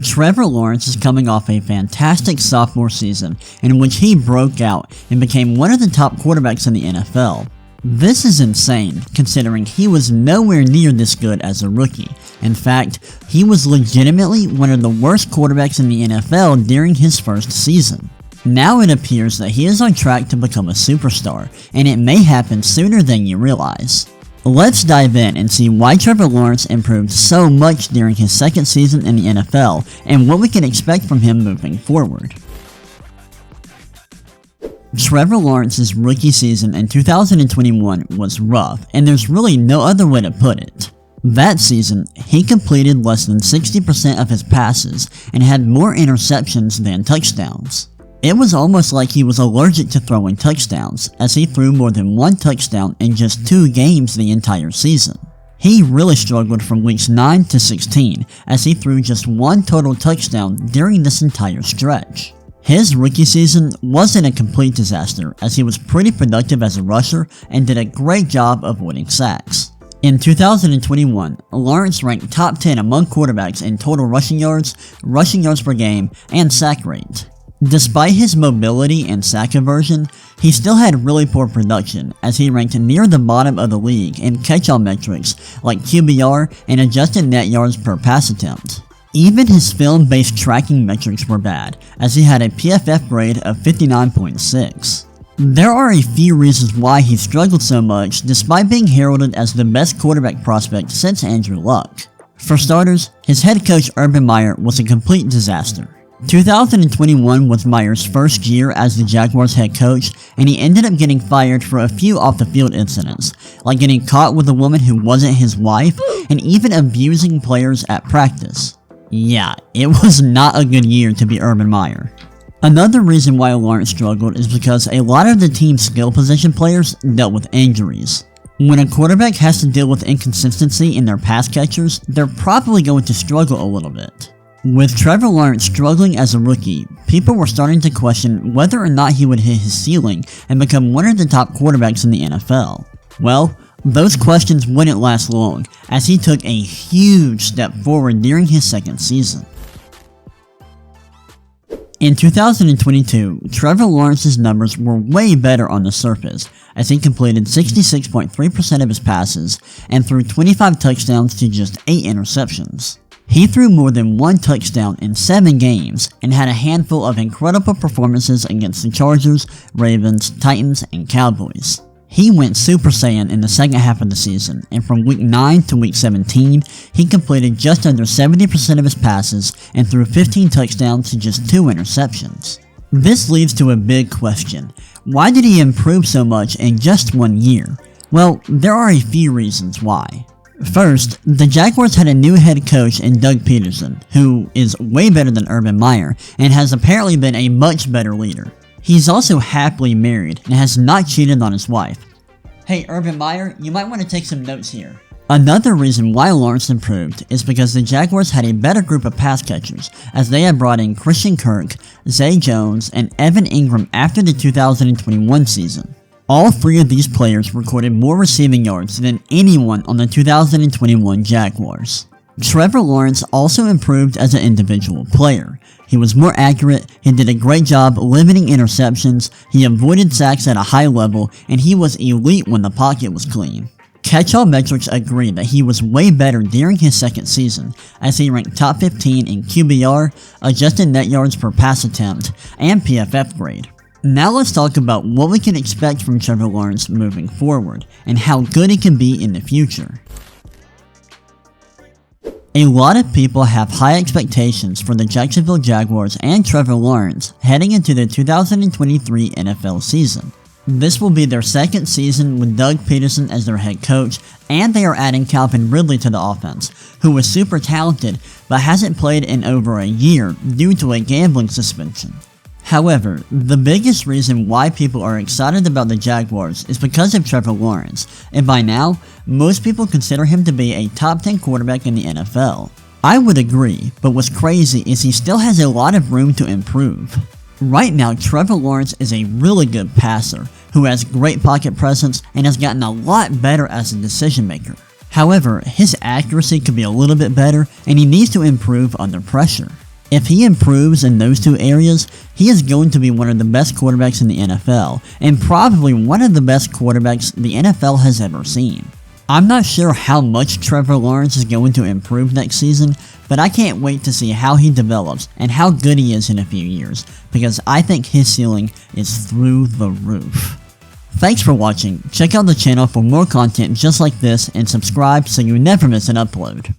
Trevor Lawrence is coming off a fantastic sophomore season in which he broke out and became one of the top quarterbacks in the NFL. This is insane, considering he was nowhere near this good as a rookie. In fact, he was legitimately one of the worst quarterbacks in the NFL during his first season. Now it appears that he is on track to become a superstar, and it may happen sooner than you realize. Let's dive in and see why Trevor Lawrence improved so much during his second season in the NFL, and what we can expect from him moving forward. Trevor Lawrence's rookie season in 2021 was rough, and there's really no other way to put it. That season, he completed less than 60% of his passes and had more interceptions than touchdowns. It was almost like he was allergic to throwing touchdowns, as he threw more than one touchdown in just 2 games the entire season. He really struggled from weeks 9 to 16, as he threw just 1 total touchdown during this entire stretch. His rookie season wasn't a complete disaster, as he was pretty productive as a rusher and did a great job avoiding sacks. In 2021, Lawrence ranked top 10 among quarterbacks in total rushing yards per game, and sack rate. Despite his mobility and sack aversion, he still had really poor production, as he ranked near the bottom of the league in catch-all metrics like QBR and adjusted net yards per pass attempt. Even his film-based tracking metrics were bad, as he had a PFF grade of 59.6. There are a few reasons why he struggled so much despite being heralded as the best quarterback prospect since Andrew Luck. For starters, his head coach Urban Meyer was a complete disaster. 2021 was Meyer's first year as the Jaguars head coach, and he ended up getting fired for a few off-the-field incidents, like getting caught with a woman who wasn't his wife, and even abusing players at practice. Yeah, it was not a good year to be Urban Meyer. Another reason why Lawrence struggled is because a lot of the team's skill position players dealt with injuries. When a quarterback has to deal with inconsistency in their pass catchers, they're probably going to struggle a little bit. With Trevor Lawrence struggling as a rookie, people were starting to question whether or not he would hit his ceiling and become one of the top quarterbacks in the NFL. Well, those questions wouldn't last long, as he took a huge step forward during his second season. In 2022, Trevor Lawrence's numbers were way better on the surface, as he completed 66.3% of his passes and threw 25 touchdowns to just 8 interceptions. He threw more than 1 touchdown in 7 games and had a handful of incredible performances against the Chargers, Ravens, Titans, and Cowboys. He went Super Saiyan in the second half of the season, and from week 9 to week 17, he completed just under 70% of his passes and threw 15 touchdowns to just 2 interceptions. This leads to a big question. Why did he improve so much in just 1 year? Well, there are a few reasons why. First, the Jaguars had a new head coach in Doug Peterson, who is way better than Urban Meyer and has apparently been a much better leader. He's also happily married and has not cheated on his wife. Hey Urban Meyer, you might want to take some notes here. Another reason why Lawrence improved is because the Jaguars had a better group of pass catchers, as they had brought in Christian Kirk, Zay Jones, and Evan Ingram after the 2021 season. All 3 of these players recorded more receiving yards than anyone on the 2021 Jaguars. Trevor Lawrence also improved as an individual player. He was more accurate, he did a great job limiting interceptions, he avoided sacks at a high level, and he was elite when the pocket was clean. Catch-all metrics agree that he was way better during his second season, as he ranked top 15 in QBR, adjusted net yards per pass attempt, and PFF grade. Now let's talk about what we can expect from Trevor Lawrence moving forward, and how good he can be in the future. A lot of people have high expectations for the Jacksonville Jaguars and Trevor Lawrence heading into the 2023 NFL season. This will be their second season with Doug Peterson as their head coach, and they are adding Calvin Ridley to the offense, who is super talented but hasn't played in over a year due to a gambling suspension. However, the biggest reason why people are excited about the Jaguars is because of Trevor Lawrence, and by now, most people consider him to be a top 10 quarterback in the NFL. I would agree, but what's crazy is he still has a lot of room to improve. Right now, Trevor Lawrence is a really good passer, who has great pocket presence and has gotten a lot better as a decision maker. However, his accuracy could be a little bit better, and he needs to improve under pressure. If he improves in those two areas, he is going to be one of the best quarterbacks in the NFL, and probably one of the best quarterbacks the NFL has ever seen. I'm not sure how much Trevor Lawrence is going to improve next season, but I can't wait to see how he develops and how good he is in a few years, because I think his ceiling is through the roof. Thanks for watching. Check out the channel for more content just like this and subscribe so you never miss an upload.